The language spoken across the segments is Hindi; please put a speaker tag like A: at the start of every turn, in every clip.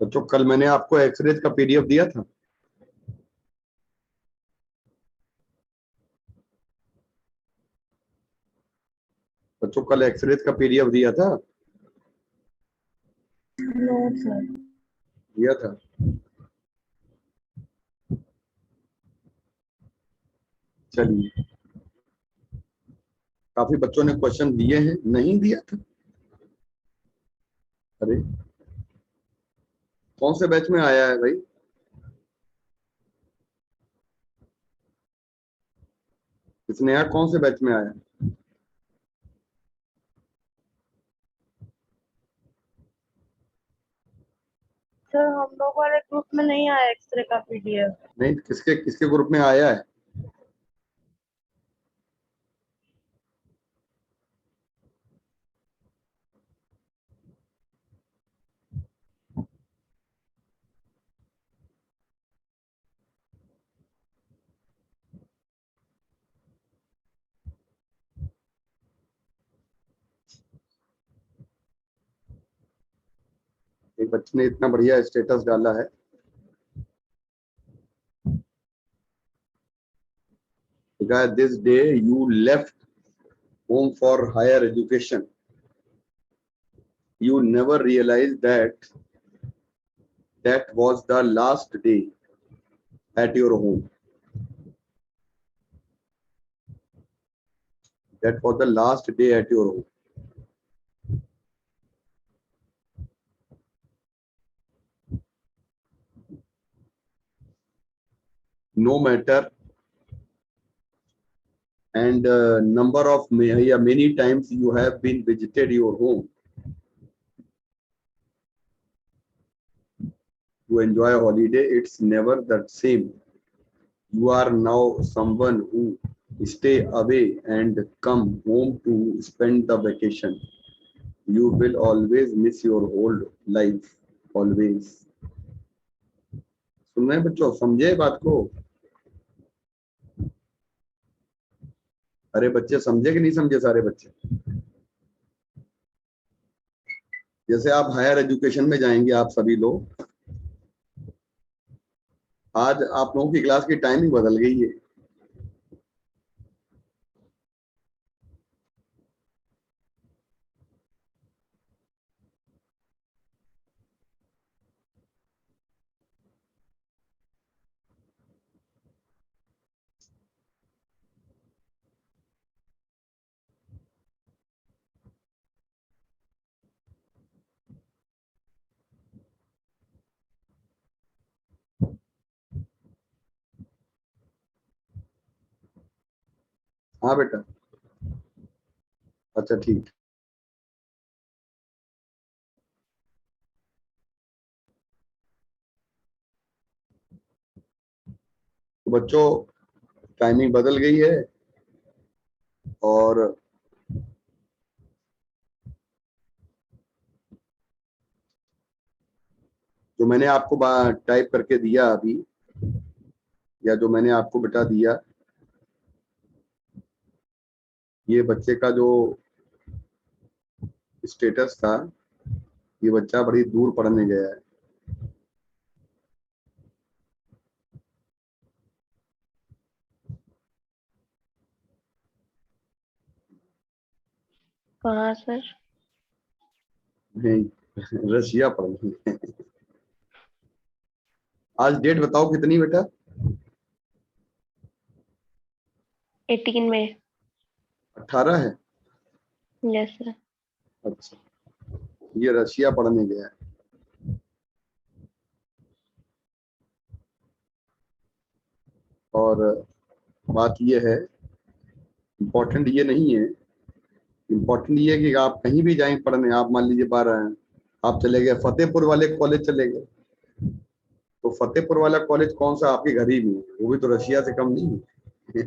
A: बच्चों कल मैंने आपको एक्सरे का पीडीएफ दिया था। बच्चों कल एक्सरे का पीडीएफ दिया था।
B: No sir.
A: दिया था। चलिए, काफी बच्चों ने क्वेश्चन दिए हैं। नहीं दिया था? अरे कौन से बैच में आया है भाई? इसने यहाँ कौन से बैच में आया?
B: सर हम लोग वाले ग्रुप में नहीं आया एक्सरे का पीडीएफ।
A: नहीं, किसके किसके ग्रुप में आया है? एक बच्चे ने इतना बढ़िया स्टेटस डाला है, this day you left home for higher education, you never realized that was the last day at your home. That was the last day at your home. No matter and number of many times you have been visited your home to enjoy a holiday, it's never the same. You are now someone who stay away and come home to spend the vacation. You will always miss your old life, always. सुन रहे हैं बच्चों? समझे बात को? अरे बच्चे समझे कि नहीं समझे? सारे बच्चे जैसे आप हायर एजुकेशन में जाएंगे, आप सभी लोग, आज आप लोगों की क्लास की टाइमिंग बदल गई है। हाँ बेटा, अच्छा ठीक। तो बच्चों टाइमिंग बदल गई है और जो मैंने आपको टाइप करके दिया अभी, या जो मैंने आपको बेटा दिया, ये बच्चे का जो स्टेटस था, ये बच्चा बड़ी दूर पढ़ने गया है।
B: कहाँ सर?
A: नहीं, रशिया पढ़ने गया है। आज डेट बताओ कितनी बेटा?
B: 18 में।
A: 18 है?
B: Yes sir.
A: अच्छा, ये रशिया पढ़ने गया है। और बात ये है, इम्पोर्टेंट ये नहीं है, इम्पोर्टेंट ये है कि आप कहीं भी जाएं पढ़ने। आप मान लीजिए आप चले गए फतेहपुर वाले कॉलेज चले गए, तो फतेहपुर वाला कॉलेज कौन सा? आपके घर ही में है, वो भी तो रशिया से कम नहीं है।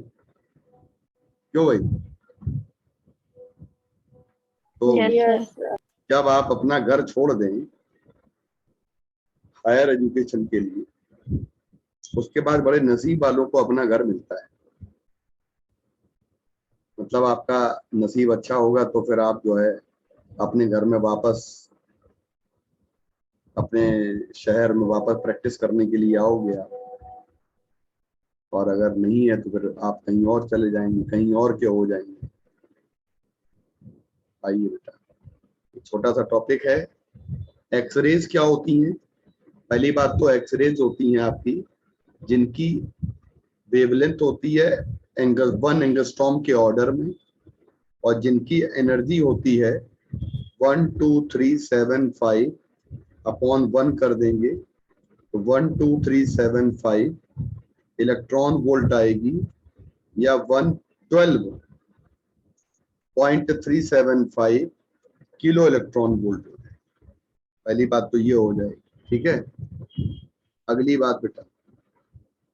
A: क्यों भाई? तो
B: यस सर।
A: जब आप अपना घर छोड़ दें हायर एजुकेशन के लिए, उसके बाद बड़े नसीब वालों को अपना घर मिलता है। मतलब आपका नसीब अच्छा होगा तो फिर आप जो है अपने घर में वापस अपने शहर में वापस प्रैक्टिस करने के लिए आओगे आप, और अगर नहीं है तो फिर आप कहीं और चले जाएंगे, कहीं और क्या हो जाएंगे। आइए बेटा, छोटा सा टॉपिक है, एक्सरेज क्या होती हैं। पहली बात तो एक्सरेज होती हैं आपकी जिनकी वेवलेंथ होती है एंगल 1 एंगस्ट्रॉम के ऑर्डर में, और जिनकी एनर्जी होती है 12375 अपॉन 1 कर देंगे तो 12375 इलेक्ट्रॉन वोल्ट आएगी, या 112.375 किलो इलेक्ट्रॉन वोल्ट हो जाए। पहली बात तो ये हो जाएगी, ठीक है। अगली बात बेटा,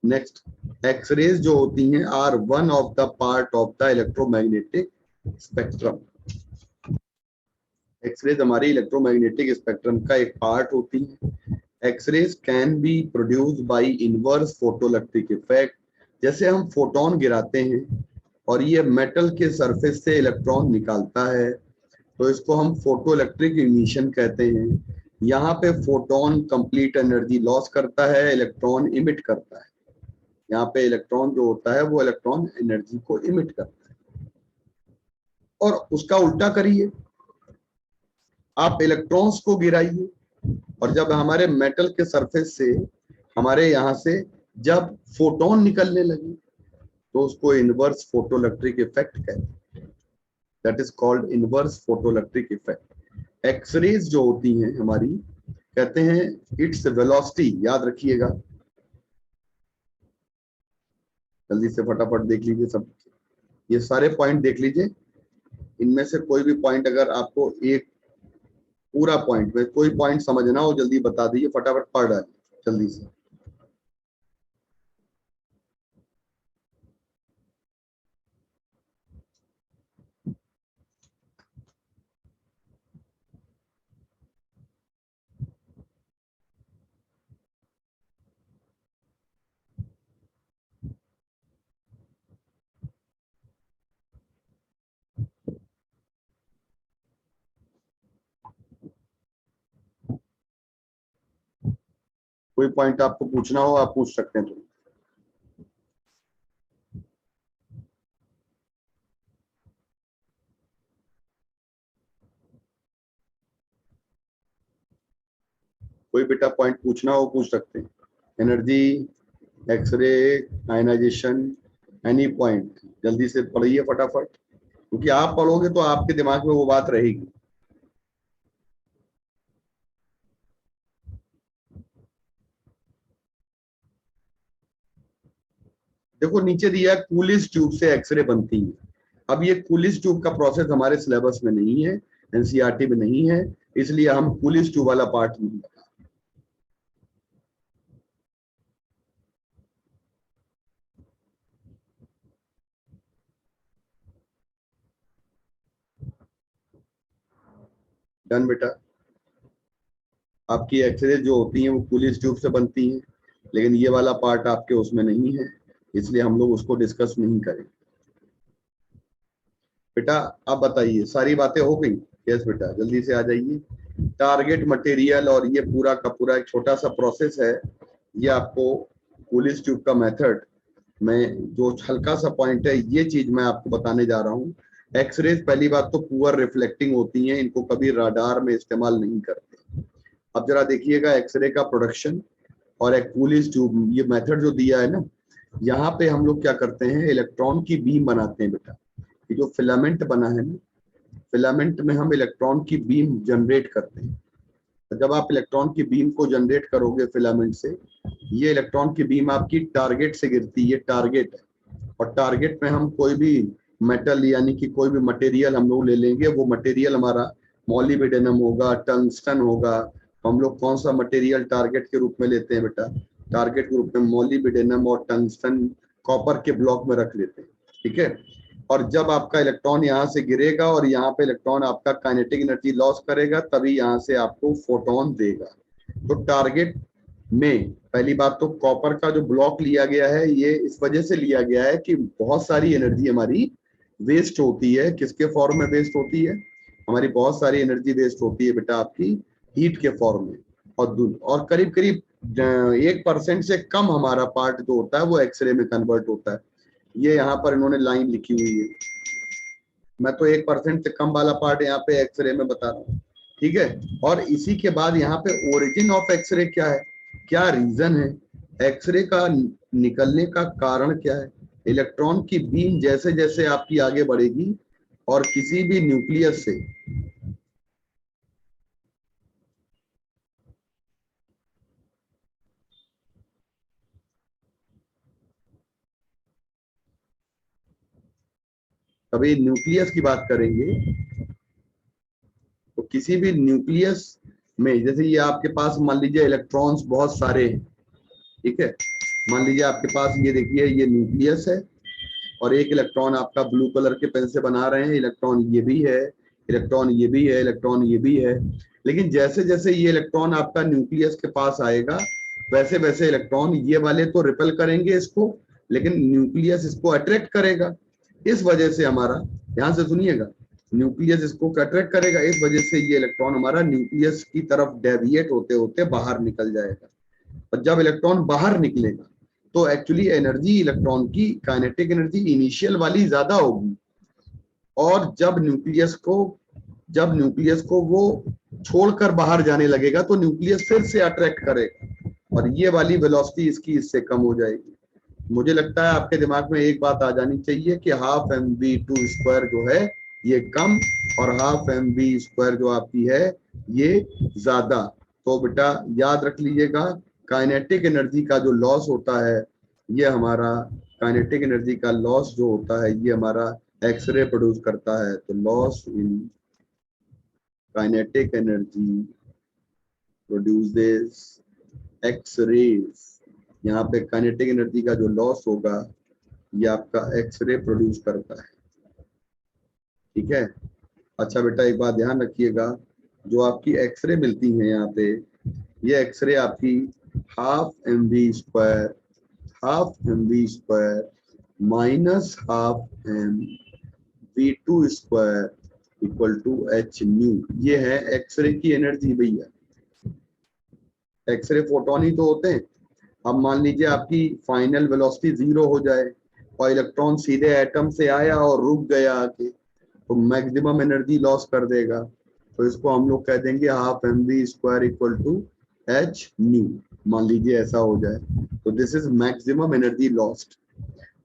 A: नेक्स्ट, एक्सरेज जो होती हैं are one of the part of the electromagnetic spectrum. X rays हमारी इलेक्ट्रोमैग्नेटिक स्पेक्ट्रम का एक पार्ट होती है। X rays can be produce by inverse photoelectric effect. जैसे हम फोटोन गिराते हैं और ये मेटल के सरफेस से इलेक्ट्रॉन निकालता है, तो इसको हम फोटोइलेक्ट्रिक इमिशन कहते हैं। यहाँ पे फोटोन कंप्लीट एनर्जी लॉस करता है, इलेक्ट्रॉन इमिट करता है। यहाँ पे इलेक्ट्रॉन जो होता है वो इलेक्ट्रॉन एनर्जी को इमिट करता है। और उसका उल्टा करिए, आप इलेक्ट्रॉन्स को गिराइए, और जब हमारे मेटल के सरफेस से, हमारे यहाँ से जब फोटोन निकलने लगे तो उसको इनवर्स फोटोइलेक्ट्रिक इफेक्ट कहते हैं। That is called inverse photoelectric effect. X rays जो होती हैं हमारी, कहते हैं इट्स वेलोसिटी, याद रखिएगा, जल्दी से फटाफट देख लीजिए सब, ये सारे पॉइंट देख लीजिए। इनमें से कोई भी पॉइंट अगर आपको एक पूरा पॉइंट में कोई पॉइंट समझना हो जल्दी बता दीजिए, फटाफट पढ़ रहा है जल्दी से। कोई पॉइंट आपको पूछना हो आप पूछ सकते हैं। तो कोई बेटा पॉइंट पूछना हो पूछ सकते हैं। Energy, x ray, ionization, any point जल्दी से पढ़िए फटाफट, क्योंकि आप पढ़ोगे तो आपके दिमाग में वो बात रहेगी। देखो नीचे दिया है कूलिज ट्यूब से एक्सरे बनती है। अब ये कूलिज ट्यूब का प्रोसेस हमारे सिलेबस में नहीं है, एनसीईआरटी में नहीं है, इसलिए हम कूलिज ट्यूब वाला पार्ट नहीं बता। डन बेटा, आपकी एक्सरे जो होती हैं वो कूलिज ट्यूब से बनती हैं, लेकिन ये वाला पार्ट आपके उसमें नहीं है, इसलिए हम लोग उसको डिस्कस नहीं करें। बेटा आप बताइए, सारी बातें हो गई? यस बेटा, जल्दी से आ जाइए। टारगेट मटेरियल, और ये पूरा का पूरा एक छोटा सा प्रोसेस है, ये आपको कूलिज ट्यूब का मेथड में जो हल्का सा पॉइंट है ये चीज मैं आपको बताने जा रहा हूँ। एक्सरेज पहली बात तो पुअर रिफ्लेक्टिंग होती हैं, इनको कभी राडार में इस्तेमाल नहीं करते। अब जरा देखिएगा एक्सरे का प्रोडक्शन और एक कूलिज ट्यूब, ये मेथड जो दिया है ना, यहाँ पे हम लोग क्या करते हैं, इलेक्ट्रॉन की बीम बनाते हैं बेटा। ये जो फिलामेंट बना है ना, फिलामेंट में हम इलेक्ट्रॉन की बीम जनरेट करते हैं। तो जब आप इलेक्ट्रॉन की बीम को जनरेट करोगे फिलामेंट से, ये इलेक्ट्रॉन की बीम आपकी टारगेट से गिरती है, ये टारगेट है। और टारगेट में हम कोई भी मेटल यानी कि कोई भी मटेरियल हम लोग ले लेंगे, वो मटेरियल हमारा मॉलिब्डेनम होगा, टंगस्टन होगा। हम लोग कौन सा मटेरियल टारगेट के रूप में लेते हैं बेटा? टारगेट के रूप में मॉलिब्डेनम और टंगस्टन कॉपर के ब्लॉक में रख लेते हैं, ठीक है। और जब आपका इलेक्ट्रॉन यहाँ से गिरेगा और यहाँ पे इलेक्ट्रॉन आपका काइनेटिक एनर्जी लॉस करेगा, तभी यहाँ से आपको फोटोन देगा। तो टारगेट में पहली बात तो कॉपर का जो ब्लॉक लिया गया है, ये इस वजह से लिया गया है कि बहुत सारी एनर्जी हमारी वेस्ट होती है। किसके फॉर्म में वेस्ट होती है? हमारी बहुत सारी एनर्जी वेस्ट होती है बेटा आपकी हीट के फॉर्म में। और करीब करीब 1% से कम हमारा पार्ट जो होता है वो एक्सरे में कन्वर्ट होता है। ये यहाँ पर इन्होंने लाइन लिखी हुई है, मैं तो 1% से कम वाला पार्ट यहाँ पे एक्सरे में बता रहा हूँ, ठीक है। और इसी के बाद यहाँ पे ओरिजिन ऑफ एक्सरे क्या है, क्या रीजन है, एक्सरे का निकलने का कारण क्या है। इलेक्ट्रॉन की बीम जैसे जैसे आपकी आगे बढ़ेगी और किसी भी न्यूक्लियस से कभी न्यूक्लियस की बात करेंगे तो किसी भी न्यूक्लियस में, जैसे ये आपके पास मान लीजिए इलेक्ट्रॉन्स बहुत सारे हैं, ठीक है। मान लीजिए आपके पास ये देखिए ये न्यूक्लियस है और एक इलेक्ट्रॉन आपका ब्लू कलर के पेन से बना रहे हैं, इलेक्ट्रॉन ये भी है, इलेक्ट्रॉन ये भी है, इलेक्ट्रॉन ये भी है। लेकिन जैसे जैसे ये इलेक्ट्रॉन आपका न्यूक्लियस के पास आएगा वैसे वैसे इलेक्ट्रॉन ये वाले तो रिपेल करेंगे इसको, लेकिन न्यूक्लियस इसको अट्रैक्ट करेगा। इस वजह से हमारा, ध्यान से सुनिएगा, न्यूक्लियस इसको अट्रैक्ट करेगा, इस वजह से ये इलेक्ट्रॉन हमारा न्यूक्लियस की तरफ डेविएट होते होते बाहर निकल जाएगा। और जब इलेक्ट्रॉन बाहर निकलेगा तो एक्चुअली एनर्जी इलेक्ट्रॉन की काइनेटिक एनर्जी इनिशियल वाली ज्यादा होगी, और जब न्यूक्लियस को वो छोड़कर बाहर जाने लगेगा तो न्यूक्लियस फिर से अट्रैक्ट करेगा और ये वाली वेलोसिटी इसकी इससे कम हो जाएगी। मुझे लगता है आपके दिमाग में एक बात आ जानी चाहिए कि हाफ mv² जो है ये कम और हाफ mv² जो आपकी है ये ज्यादा। तो बेटा याद रख लीजिएगा, काइनेटिक एनर्जी का जो लॉस होता है ये हमारा, काइनेटिक एनर्जी का लॉस जो होता है ये हमारा एक्सरे प्रोड्यूस करता है। तो loss in kinetic energy produces x rays, यहाँ पे काइनेटिक एनर्जी का जो लॉस होगा ये आपका एक्सरे प्रोड्यूस करता है, ठीक है। अच्छा बेटा एक बात ध्यान रखिएगा, जो आपकी एक्सरे मिलती हैं यहाँ पे, ये एक्सरे आपकी half mv² minus half mv² equal to h nu, ये है एक्सरे की एनर्जी भैया। एक्सरे फोटोन ही तो होते हैं। अब मान लीजिए आपकी फाइनल वेलोसिटी 0 हो जाए और इलेक्ट्रॉन सीधे एटम से आया और रुक गया आके, तो मैक्सिमम एनर्जी लॉस कर देगा। तो इसको हम लोग कह देंगे half mv² equal to h nu, मान लीजिए ऐसा हो जाए तो this is maximum energy lost.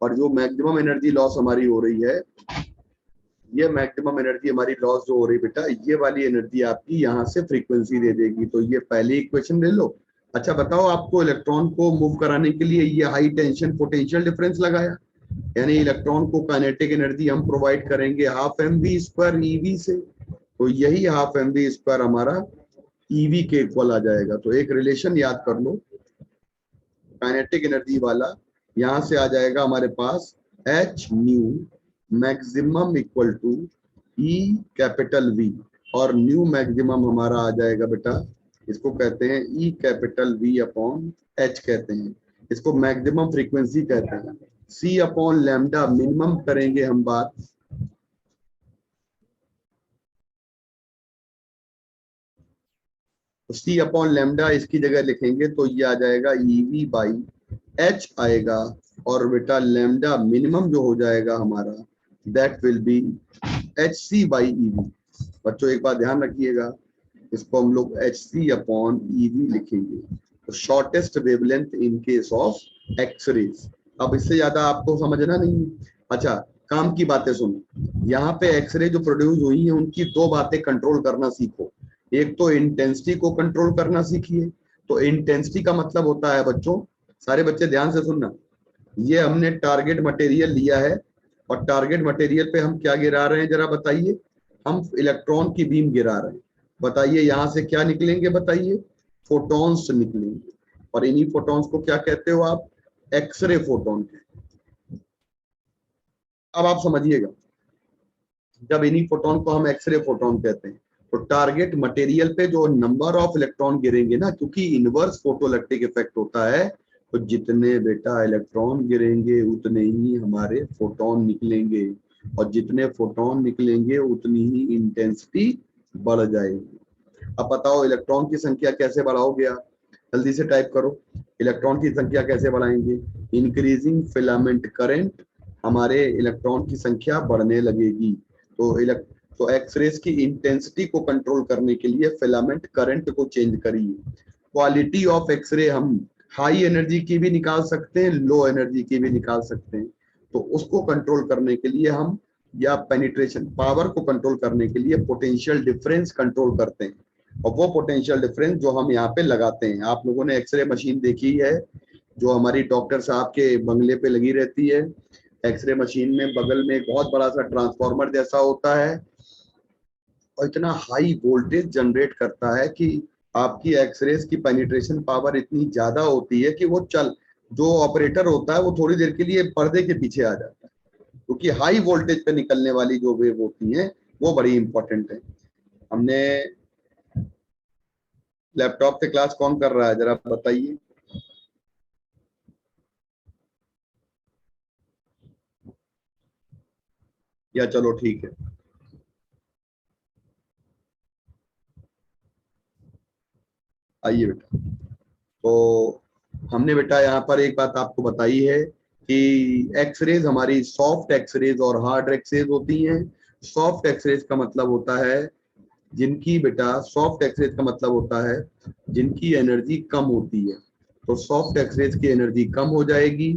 A: और जो मैक्सिमम एनर्जी लॉस हमारी हो रही है, ये मैक्सिमम एनर्जी हमारी लॉस जो हो रही है बेटा, ये वाली एनर्जी आपकी यहाँ से फ्रीक्वेंसी दे देगी। तो ये पहली इक्वेशन ले लो। अच्छा बताओ, आपको इलेक्ट्रॉन को मूव कराने के लिए ये हाई टेंशन पोटेंशियल डिफरेंस लगाया, यानी इलेक्ट्रॉन को काइनेटिक एनर्जी हम प्रोवाइड करेंगे हाफ mv² ev से, तो यही हाफ mv² हमारा ev के इक्वल आ जाएगा। तो एक रिलेशन याद कर लो, काइनेटिक एनर्जी वाला यहाँ से आ जाएगा हमारे पास h nu maximum equal to E capital V, और न्यू मैक्सिमम हमारा आ जाएगा बेटा, इसको कहते हैं E capital V upon H कहते हैं, इसको मैक्सिमम फ्रीक्वेंसी कहते हैं। C अपॉन लैम्डा मिनिमम करेंगे हम बात, तो C अपॉन लैम्डा इसकी जगह लिखेंगे तो ये आ जाएगा EV बाई H आएगा, और बेटा लैम्डा मिनिमम जो हो जाएगा हमारा that will be HC by EV। बच्चों एक बात ध्यान रखिएगा, इसको हम लोग HC अपॉन EV लिखेंगे, तो shortest wavelength in case of X rays. अब इससे ज्यादा आपको समझना नहीं। अच्छा काम की बातें सुनो, यहाँ पे एक्सरे जो प्रोड्यूस हुई है उनकी दो बातें कंट्रोल करना सीखो। एक तो इंटेंसिटी को कंट्रोल करना सीखिए। तो इंटेंसिटी का मतलब होता है बच्चों, सारे बच्चे ध्यान से सुनना, ये हमने टारगेट मटेरियल लिया है और टारगेट मटेरियल पे हम क्या गिरा रहे हैं जरा बताइए, हम इलेक्ट्रॉन की बीम गिरा रहे हैं। बताइए यहाँ से क्या निकलेंगे, बताइए फोटॉन्स निकलेंगे, और इन्हीं फोटॉन्स को क्या कहते हो आप, एक्सरे फोटोन। अब आप समझिएगा, जब इन्हीं फोटोन को हम एक्सरे फोटोन कहते हैं तो टारगेट मटेरियल पे जो नंबर ऑफ इलेक्ट्रॉन गिरेंगे ना, क्योंकि इनवर्स फोटोइलेक्ट्रिक इफेक्ट होता है, तो जितने बेटा इलेक्ट्रॉन गिरेंगे उतने ही हमारे फोटोन निकलेंगे, और जितने फोटोन निकलेंगे उतनी ही इंटेंसिटी बढ़ जाएगी। अब बताओ इलेक्ट्रॉन की संख्या कैसे बढ़ाओगे आप? जल्दी से टाइप करो, इलेक्ट्रॉन की संख्या कैसे बढ़ाएंगे? इंक्रीजिंग फिलामेंट करंट, हमारे इलेक्ट्रॉन की संख्या बढ़ने लगेगी। तो एक्सरेज की इंटेंसिटी को कंट्रोल करने के लिए फिलामेंट करंट को चेंज करिए। क्वालिटी ऑफ एक्सरे हम हाई एनर्जी की भी निकाल सकते हैं, लो एनर्जी की भी निकाल सकते हैं। तो उसको कंट्रोल करने के लिए हम, या पेनिट्रेशन पावर को कंट्रोल करने के लिए पोटेंशियल डिफरेंस कंट्रोल करते हैं। और वो पोटेंशियल डिफरेंस जो हम यहाँ पे लगाते हैं, आप लोगों ने एक्सरे मशीन देखी है जो हमारी डॉक्टर साहब के बंगले पे लगी रहती है। एक्सरे मशीन में बगल में एक बहुत बड़ा सा ट्रांसफार्मर जैसा होता है और इतना हाई वोल्टेज जनरेट करता है कि आपकी एक्सरेज की पेनिट्रेशन पावर इतनी ज्यादा होती है कि वो जो ऑपरेटर होता है वो थोड़ी देर के लिए पर्दे के पीछे आ जाता है, क्योंकि हाई वोल्टेज पे निकलने वाली जो वेव होती हैं वो बड़ी इंपॉर्टेंट है। हमने लैपटॉप से क्लास कौन कर रहा है जरा बताइए? या चलो ठीक है, आइए बेटा। तो हमने बेटा यहाँ पर एक बात आपको बताई है कि एक्सरेज हमारी सॉफ्ट एक्सरेज और हार्ड एक्सरेज होती हैं। सॉफ्ट एक्सरेज का मतलब होता है जिनकी, बेटा सॉफ्ट एक्सरेज का मतलब होता है जिनकी एनर्जी कम होती है। तो सॉफ्ट एक्सरेज की एनर्जी कम हो जाएगी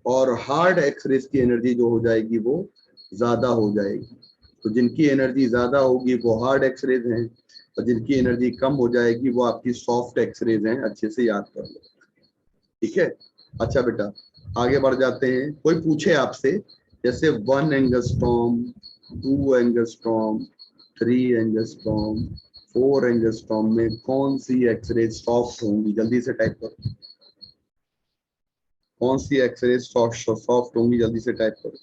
A: और हार्ड एक्सरेज की एनर्जी जो हो जाएगी वो ज्यादा हो जाएगी। तो जिनकी एनर्जी ज्यादा होगी वो हार्ड एक्सरेज हैं और जिनकी एनर्जी कम हो जाएगी वो आपकी सॉफ्ट एक्सरेज हैं। अच्छे से याद कर लो, ठीक है? अच्छा बेटा, आगे बढ़ जाते हैं। कोई पूछे आपसे जैसे 1 एंगस्ट्रॉम, 2 एंगस्ट्रॉम, 3 एंगस्ट्रॉम, 4 एंगस्ट्रॉम में कौन सी एक्सरे सॉफ्ट होंगी? जल्दी से टाइप करो, कौन सी एक्सरे सॉफ्ट होंगी? जल्दी से टाइप करो।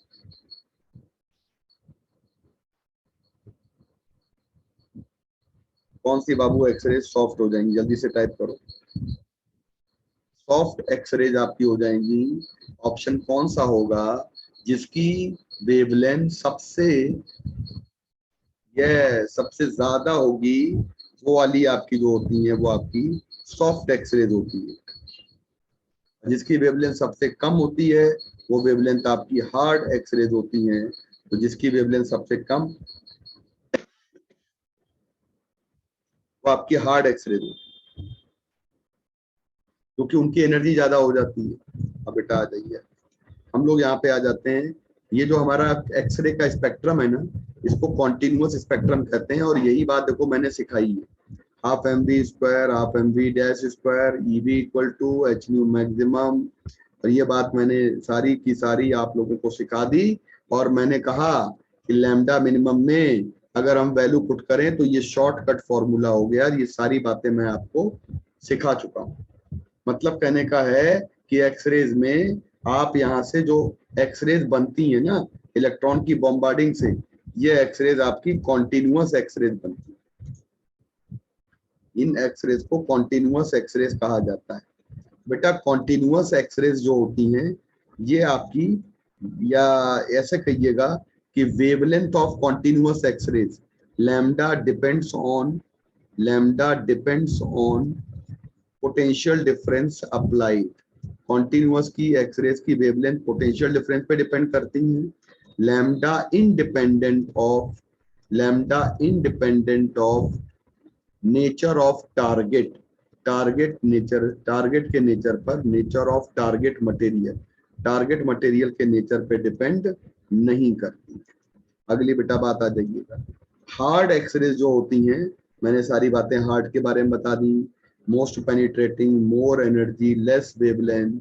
A: कौन सी बाबू एक्सरे सॉफ्ट हो जाएंगी? जल्दी से टाइप करो। सॉफ्ट एक्सरेज आपकी हो जाएंगी, ऑप्शन कौन सा होगा जिसकी वेवलेंथ सबसे ज्यादा होगी? वो वाली आपकी जो होती है वो आपकी सॉफ्ट एक्सरेज होती है। जिसकी वेवलेंथ सबसे कम होती है वो वेवलेंथ आपकी हार्ड एक्सरेज होती है। तो जिसकी वेवलेंथ सबसे कम वो आपकी हार्ड एक्सरेज होती है, क्योंकि उनकी एनर्जी ज्यादा हो जाती है। अब बेटा आ जाइए, हम लोग यहाँ पे आ जाते हैं। ये जो हमारा एक्सरे का स्पेक्ट्रम है ना, इसको कॉन्टिन्यूअस स्पेक्ट्रम कहते हैं। और यही बात देखो मैंने सिखाई है, half M V square, half M V dash square, E V equal to H nu maximum. और ये बात मैंने सारी की सारी आप लोगों को सिखा दी। और मैंने कहा कि लैम्डा मिनिमम में अगर हम वैल्यू पुट करें तो ये शॉर्टकट फॉर्मूला हो गया। ये सारी बातें मैं आपको सिखा चुका हूँ। मतलब कहने का है कि एक्सरेज में आप यहाँ से जो एक्सरेज बनती है ना इलेक्ट्रॉन की बॉम्बार्डिंग से, ये एक्सरेज आपकी कॉन्टिन्यूअस एक्सरेज बनती है। इन एक्सरेज को कॉन्टिन्यूअस एक्सरेज कहा जाता है। बेटा कॉन्टिन्यूअस एक्सरेज जो होती हैं ये आपकी, या ऐसे कहिएगा कि wavelength of continuous X rays lambda depends on potential difference applied. Continuous की एक्सरेज की वेवलेंथ पोटेंशियल डिफरेंस पे डिपेंड करती है। Lambda independent of nature of target, target के नेचर पर, नेचर ऑफ टारगेट मटेरियल के नेचर पे डिपेंड नहीं करती। अगली बेटा बात आ जाइएगा, हार्ड एक्सरेज जो होती हैं, मैंने सारी बातें हार्ड के बारे में बता दी। Most penetrating, more energy, less wavelength,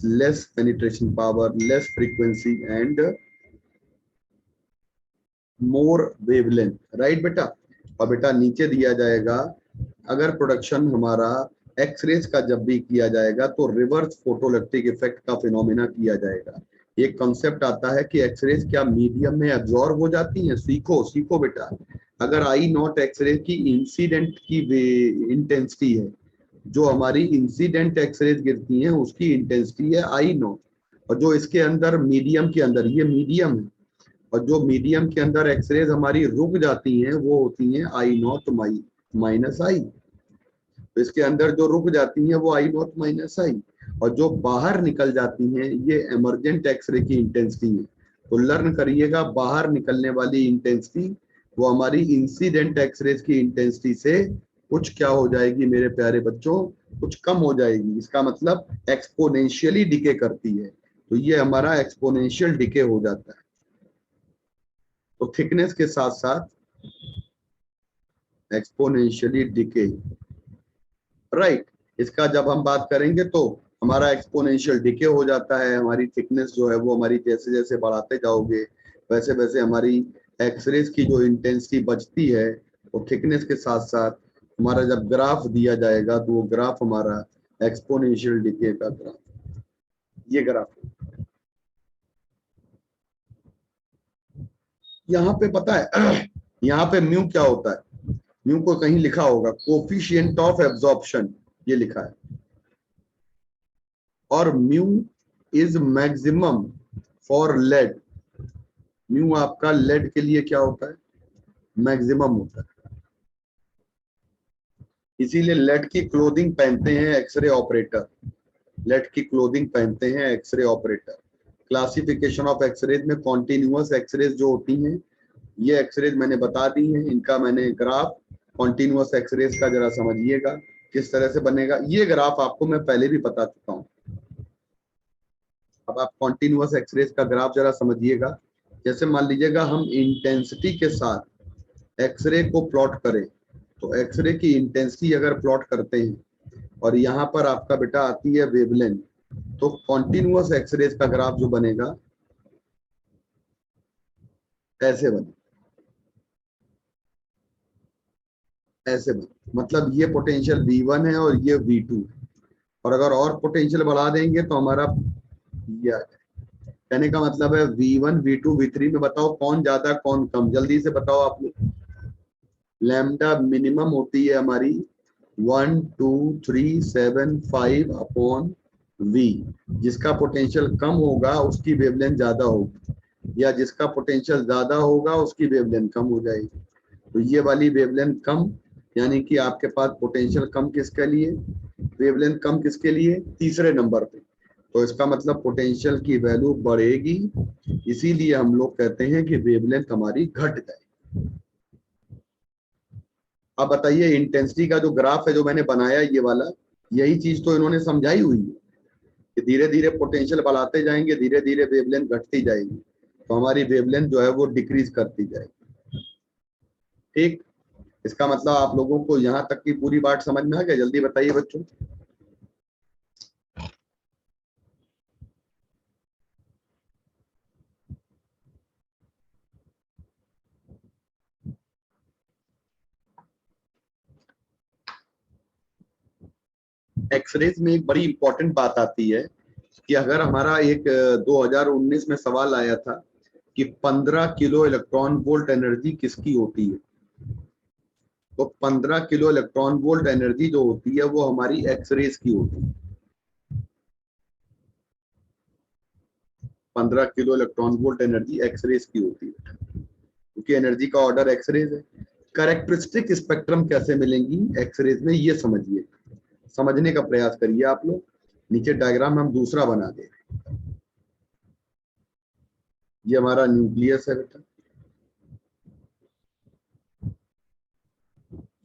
A: less penetration power, less frequency and more wavelength, right बेटा? और बेटा नीचे दिया जाएगा, अगर प्रोडक्शन हमारा एक्सरेज का जब भी किया जाएगा तो रिवर्स फोटोइलेक्ट्रिक इफेक्ट का फिनोमेना किया जाएगा। एक कॉन्सेप्ट आता है कि एक्सरेज क्या मीडियम में एब्जॉर्ब हो जाती हैं? सीखो सीखो बेटा। अगर आई नॉट एक्सरे की इंसिडेंट की इंटेंसिटी है, जो हमारी इंसिडेंट एक्सरेज गिरती हैं उसकी इंटेंसिटी है आई नॉट, और जो इसके अंदर मीडियम के अंदर, ये मीडियम है, और जो मीडियम के अंदर एक्सरेज हमारी रुक जाती हैं वो होती हैं आई नॉट माइनस आई, तो इसके अंदर जो रुक जाती हैं वो आई नॉट माइनस आई, और जो बाहर निकल जाती हैं ये एमर्जेंट एक्सरे की इंटेंसिटी है। तो लर्न करिएगा, बाहर निकलने वाली इंटेंसिटी वो हमारी इंसिडेंट एक्सरेज की इंटेंसिटी से कुछ क्या हो जाएगी मेरे प्यारे बच्चों, कुछ कम हो जाएगी। इसका मतलब एक्सपोनेंशियली डिके करती है, तो ये हमारा एक्सपोनेंशियल डिके हो जाता है। तो थिकनेस के साथ साथ एक्सपोनेंशियली डिके, राइट। इसका जब हम बात करेंगे तो हमारा एक्सपोनेंशियल डिके हो जाता है, हमारी थिकनेस जो है वो हमारी जैसे जैसे बढ़ाते जाओगे वैसे वैसे हमारी एक्सरेज की जो इंटेंसिटी बचती है वो थिकनेस के साथ साथ हमारा जब ग्राफ दिया जाएगा तो वो ग्राफ हमारा एक्सपोनेंशियल डिके का ग्राफ, ये ग्राफ। यहाँ पे पता है यहाँ पे म्यू क्या होता है, म्यू को कहीं लिखा होगा कोफिशिएंट ऑफ एब्जॉर्प्शन, ये लिखा है, और mu is maximum for lead. Mu आपका लेड के लिए क्या होता है, मैक्सिमम होता है। इसीलिए लेड की क्लोथिंग पहनते हैं एक्सरे ऑपरेटर, लेड की क्लोथिंग पहनते हैं X ray operator. Classification of X rays में कॉन्टिन्यूअस एक्सरेज जो होती हैं, ये एक्सरेज मैंने बता दी हैं, इनका मैंने ग्राफ कॉन्टिन्यूअस एक्सरेज का जरा समझिएगा किस तरह से बनेगा। ये ग्राफ आपको मैं पहले भी बता चुका हूं, अब आप कॉन्टिन्यूअस एक्सरेज का ग्राफ जरा समझिएगा। जैसे मान लीजिएगा हम इंटेंसिटी के साथ एक्सरे को प्लॉट करें, तो एक्सरे की इंटेंसिटी अगर प्लॉट करते हैं और यहाँ पर आपका बेटा आती है वेवलेंथ, तो कॉन्टिन्यूअस एक्सरेज का ग्राफ जो बनेगा ऐसे बने, ऐसे बने। मतलब ये पोटेंशियल V1 है और ये V2, और अगर और पोटेंशियल बढ़ा देंगे तो हमारा ये आ जाए। कहने का मतलब है V1 V2 V3 में बताओ कौन ज्यादा कौन कम, जल्दी से बताओ आप लोग। लैम्डा मिनिमम होती है हमारी 1 2 3 7 5 अपॉन V। जिसका पोटेंशियल कम होगा उसकी वेवलेंथ ज्यादा होगी, या जिसका पोटेंशियल ज्यादा होगा उसकी वेवलेंथ कम हो जाएगी। तो ये वाली वेवलेंथ कम, यानी कि आपके पास पोटेंशियल कम किसके लिए, वेवलेंथ कम किसके लिए, तीसरे नंबर पे। तो इसका मतलब पोटेंशियल की वैल्यू बढ़ेगी, इसीलिए हम लोग कहते हैं कि वेवलेंथ हमारी घट जाए। अब बताइए इंटेंसिटी का जो ग्राफ है जो मैंने बनाया ये वाला, यही चीज तो इन्होंने समझाई हुई है कि धीरे धीरे पोटेंशियल बढ़ाते जाएंगे, धीरे धीरे वेवलेंथ घटती जाएगी, तो हमारी वेवलेंथ जो है वो डिक्रीज करती जाएगी। ठीक, इसका मतलब आप लोगों को यहाँ तक की पूरी बात समझ में आ गया, जल्दी बताइए बच्चों। एक्सरेज में एक बड़ी इंपॉर्टेंट बात आती है कि अगर हमारा एक 2019 में सवाल आया था कि 15 किलो इलेक्ट्रॉन वोल्ट एनर्जी किसकी होती है, तो 15 किलो इलेक्ट्रॉन वोल्ट एनर्जी जो होती है वो हमारी एक्सरेज की होती है। 15 kilo electron volt energy X rays की होती है, क्योंकि एनर्जी का ऑर्डर एक्सरेज है। कैरेक्टरिस्टिक स्पेक्ट्रम कैसे मिलेंगी एक्सरेज में, ये समझिए, समझने का प्रयास करिए आप लोग। नीचे डायग्राम हम दूसरा बना दे रहे हैं, ये हमारा न्यूक्लियस है बेटा,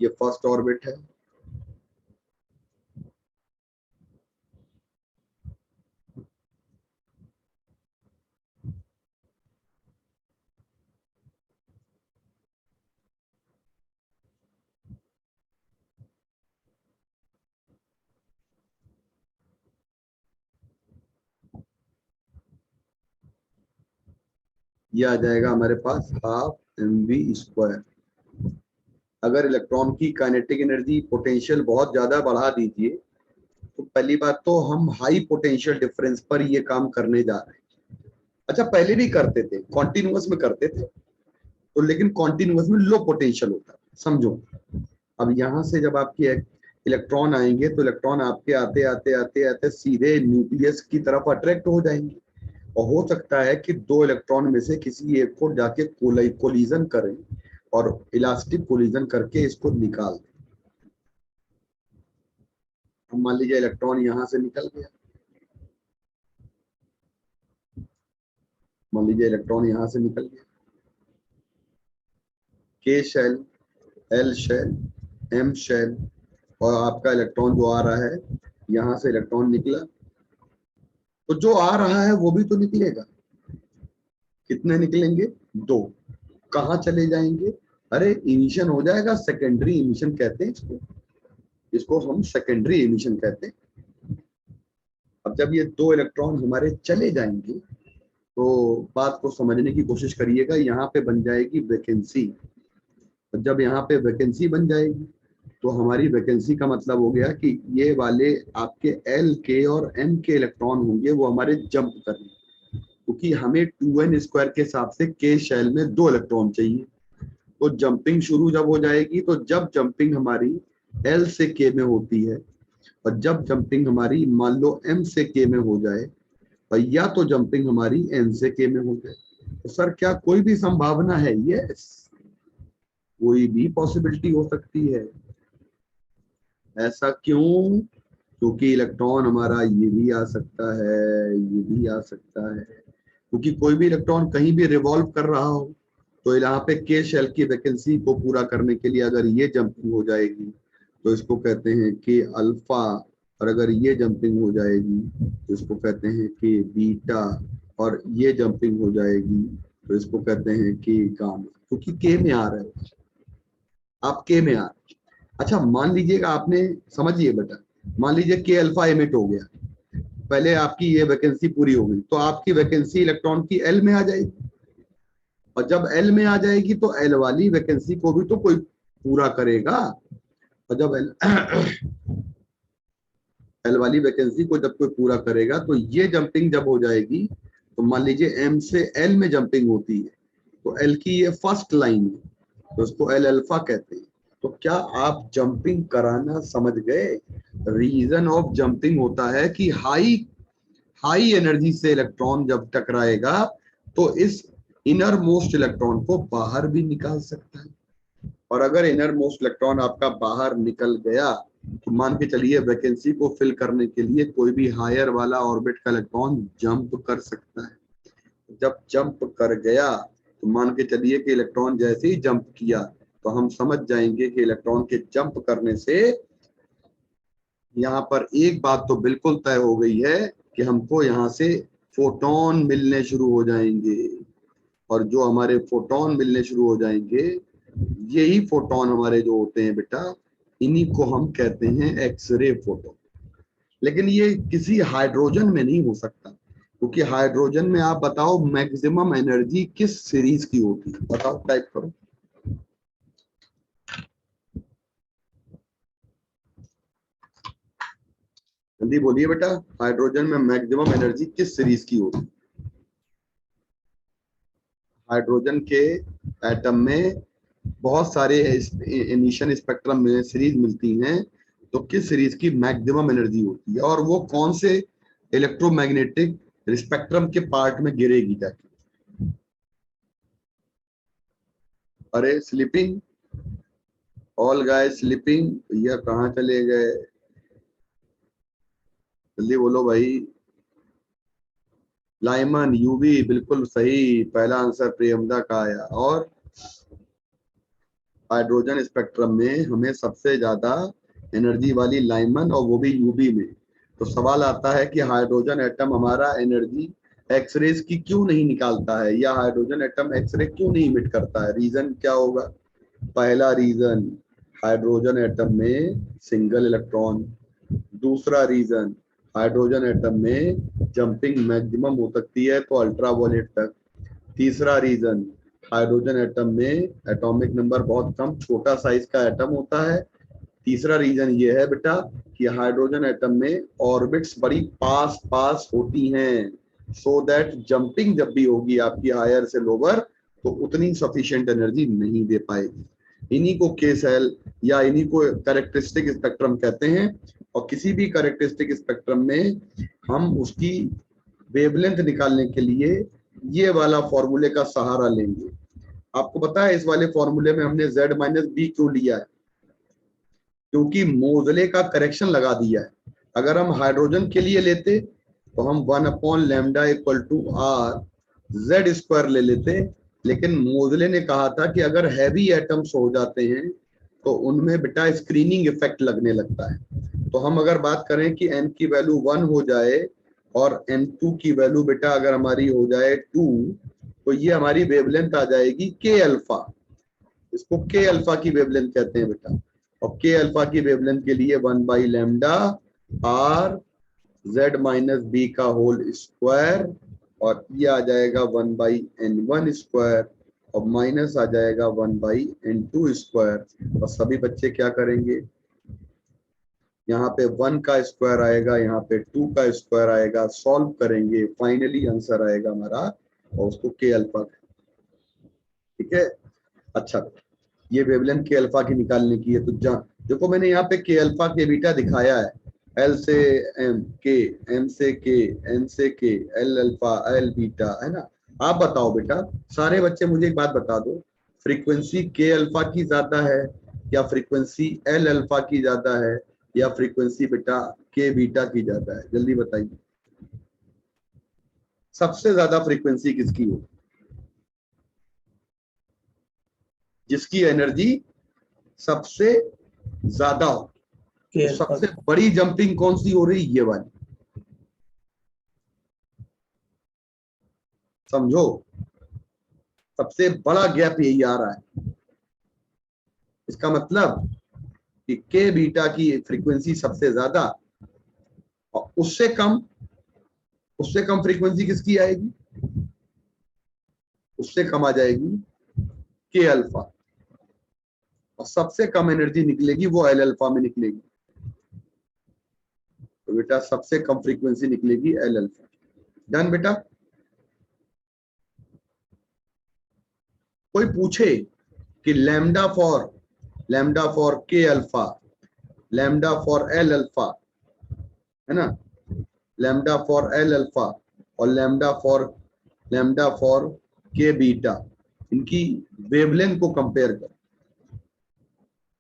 A: ये फर्स्ट ऑर्बिट है, ये आ जाएगा हमारे पास हाफ mv²। अगर इलेक्ट्रॉन की काइनेटिक एनर्जी पोटेंशियल बहुत ज्यादा बढ़ा दीजिए, तो पहली बात तो हम हाई पोटेंशियल डिफरेंस पर ये काम करने जा रहे हैं। अच्छा पहले भी करते थे, कॉन्टिन्यूअस में करते थे, तो लेकिन कॉन्टिन्यूअस में लो पोटेंशियल होता है, समझो। अब यहाँ से जब आपकी इलेक्ट्रॉन आएंगे तो इलेक्ट्रॉन आपके आते आते आते आते सीधे न्यूक्लियस की तरफ अट्रैक्ट हो जाएंगे, और हो सकता है कि दो इलेक्ट्रॉन में से किसी एक को जाके कोलिजन करें और इलास्टिक कोलिजन करके इसको निकाल दें। अब मान लीजिए इलेक्ट्रॉन यहां से निकल गया, मान लीजिए इलेक्ट्रॉन यहां से निकल गया, K shell, L shell, M shell, और आपका इलेक्ट्रॉन जो आ रहा है यहां से इलेक्ट्रॉन निकला, तो जो आ रहा है वो भी तो निकलेगा। कितने निकलेंगे? 2। कहाँ चले जाएंगे? अरे इमिशन हो जाएगा, सेकेंडरी इमिशन कहते हैं इसको, इसको हम सेकेंडरी इमिशन कहते हैं। अब जब ये 2 इलेक्ट्रॉन हमारे चले जाएंगे तो बात को समझने की कोशिश करिएगा, यहाँ पे बन जाएगी वैकेंसी। जब यहाँ पे वैकेंसी बन जाएगी तो हमारी वैकेंसी का मतलब हो गया कि ये वाले आपके एल के और एम के इलेक्ट्रॉन होंगे वो हमारे जंप करेंगे, क्योंकि हमें 2n² के हिसाब से के शेल में 2 इलेक्ट्रॉन चाहिए। तो जंपिंग शुरू जब हो जाएगी, तो जब जंपिंग हमारी एल से के में होती है और जब जंपिंग हमारी मान लो एम से के में हो जाए, और या तो जंपिंग हमारी एन से के में हो जाए, तो सर क्या कोई भी संभावना है? यस, कोई भी पॉसिबिलिटी हो सकती है। ऐसा क्यों? क्योंकि इलेक्ट्रॉन हमारा ये भी आ सकता है, ये भी आ सकता है, क्योंकि कोई भी इलेक्ट्रॉन कहीं भी रिवॉल्व कर रहा हो, तो यहाँ पे के शेल की वैकेंसी को पूरा करने के लिए अगर ये जंपिंग हो जाएगी तो इसको कहते हैं के अल्फा, और अगर ये जंपिंग हो जाएगी तो इसको कहते हैं के बीटा, और ये जंपिंग हो जाएगी तो इसको कहते हैं के गामा, क्योंकि के में आ रहा है, आप के में आ रहे हैं। अच्छा मान लीजिएगा आपने, समझिए बेटा, मान लीजिए के अल्फा एमिट हो गया, पहले आपकी ये वैकेंसी पूरी हो गई, तो आपकी वैकेंसी इलेक्ट्रॉन की एल में आ जाएगी, और जब एल में आ जाएगी तो एल वाली वैकेंसी को भी तो कोई पूरा करेगा, और जब एल वाली वैकेंसी को जब कोई पूरा करेगा तो ये जंपिंग जब हो जाएगी, तो मान लीजिए एम से एल में जंपिंग होती है, तो एल की ये फर्स्ट लाइन है, तो उसको एल अल्फा कहते हैं। तो क्या आप जंपिंग कराना समझ गए? रीजन ऑफ जंपिंग होता है कि हाई एनर्जी से इलेक्ट्रॉन जब टकराएगा तो इस इनर मोस्ट इलेक्ट्रॉन को बाहर भी निकाल सकता है, और अगर इनर मोस्ट इलेक्ट्रॉन आपका बाहर निकल गया तो मान के चलिए वैकेंसी को फिल करने के लिए कोई भी हायर वाला ऑर्बिट का इलेक्ट्रॉन जंप कर सकता है। जब जंप कर गया तो मान के चलिए कि इलेक्ट्रॉन जैसे ही जंप किया तो हम समझ जाएंगे कि इलेक्ट्रॉन के जंप करने से यहाँ पर एक बात तो बिल्कुल तय हो गई है कि हमको यहाँ से फोटोन मिलने शुरू हो जाएंगे, और जो हमारे फोटोन मिलने शुरू हो जाएंगे, यही फोटोन हमारे जो होते हैं बेटा, इन्हीं को हम कहते हैं एक्सरे फोटोन। लेकिन ये किसी हाइड्रोजन में नहीं हो सकता, क्योंकि हाइड्रोजन में आप बताओ मैक्सिमम एनर्जी किस सीरीज की होती है? बताओ, टाइप करो, जल्दी बोलिए बेटा, हाइड्रोजन में मैक्सिमम एनर्जी किस सीरीज की होती है? हाइड्रोजन के एटम में बहुत सारे इमिशन स्पेक्ट्रम में सीरीज मिलती हैं, तो किस सीरीज की मैक्सिमम एनर्जी होती है, और वो कौन से इलेक्ट्रोमैग्नेटिक स्पेक्ट्रम के पार्ट में गिरेगी जाके? अरे स्लीपिंग, ऑल गाइस स्लीपिंग, भैया कहाँ चले गए? जल्दी बोलो भाई। लाइमन, यूवी, बिल्कुल सही, पहला आंसर प्रियमदा का आया। और हाइड्रोजन स्पेक्ट्रम में हमें सबसे ज्यादा एनर्जी वाली लाइमन, और वो भी यूवी में। तो सवाल आता है कि हाइड्रोजन एटम हमारा एनर्जी एक्सरेज की क्यों नहीं निकालता है, या हाइड्रोजन एटम एक्सरे क्यों नहीं इमिट करता है? रीजन क्या होगा? पहला रीजन, हाइड्रोजन एटम में सिंगल इलेक्ट्रॉन। दूसरा रीजन, हाइड्रोजन एटम में जंपिंग मैक्सिमम हो सकती है तो अल्ट्रावायलेट तक। तीसरा रीजन, हाइड्रोजन एटम में एटॉमिक नंबर बहुत कम, छोटा साइज का एटम होता है। तीसरा रीजन ये है बेटा कि हाइड्रोजन एटम में ऑर्बिट्स बड़ी पास पास होती हैं, सो दैट जंपिंग जब भी होगी आपकी हायर से लोअर तो उतनी सफिशिएंट एनर्जी नहीं दे पाएगी। इन्हीं को के सेल या इन्हीं को कैरेक्टरिस्टिक स्पेक्ट्रम कहते हैं, और किसी भी कैरेक्टरिस्टिक स्पेक्ट्रम में हम उसकी वेवलेंथ निकालने के लिए ये वाला फॉर्मूले का सहारा लेंगे। आपको पता है इस वाले फॉर्मूले में हमने Z - B क्यों लिया है? क्योंकि मोजले का करेक्शन लगा दिया है। अगर हम हाइड्रोजन के लिए लेते तो हम 1/λ = R(Z²) ले लेते, लेकिन मोजले ने कहा था कि अगर हैवी एटम्स हो जाते हैं तो उनमें बेटा स्क्रीनिंग इफेक्ट लगने लगता है। तो हम अगर बात करें कि n की वैल्यू 1 हो जाए और n2 की वैल्यू बेटा अगर हमारी हो जाए 2, तो ये हमारी वेवलेंथ आ जाएगी k अल्फा। इसको k अल्फा की वेवलेंथ कहते हैं बेटा, और k अल्फा की वेवलेंथ के लिए 1/λ R(Z-B) का होल स्क्वायर, और ये आ जाएगा 1/n1² और माइनस आ जाएगा 1/n2²। और सभी बच्चे क्या करेंगे, यहाँ पे 1 का स्क्वायर आएगा, यहाँ पे 2 का स्क्वायर आएगा, सॉल्व करेंगे, फाइनली आंसर आएगा हमारा, और उसको k अल्फा। ठीक है, अच्छा ये वेवलेंथ k अल्फा की निकालने की है। तो देखो मैंने यहाँ पे k अल्फा के बीटा दिखाया है, L से M K, M से K, N से K, L alpha L beta, है ना। आप बताओ बेटा, सारे बच्चे मुझे एक बात बता दो, फ्रीक्वेंसी k अल्फा की ज्यादा है या फ्रीक्वेंसी L अल्फा की ज्यादा है या फ्रीक्वेंसी बेटा k बीटा की ज्यादा है? जल्दी बताइए, सबसे ज्यादा फ्रीक्वेंसी किसकी हो, जिसकी एनर्जी सबसे ज्यादा हो? तो सबसे बड़ी जंपिंग कौन सी हो रही, ये वाली, समझो, सबसे बड़ा गैप यही आ रहा है। इसका मतलब कि के बीटा की फ्रीक्वेंसी सबसे ज्यादा और उससे कम फ्रीक्वेंसी किसकी आएगी, उससे कम आ जाएगी के अल्फा, और सबसे कम एनर्जी निकलेगी वो एल अल्फा में निकलेगी। तो बेटा सबसे कम फ्रीक्वेंसी निकलेगी एल अल्फा। डन बेटा। कोई पूछे कि लैम्डा फॉर के alpha, lambda for L alpha, है ना, लैम्डा फॉर एल अल्फा और लैम्डा फॉर के बीटा, इनकी वेवलेंथ को कंपेयर कर।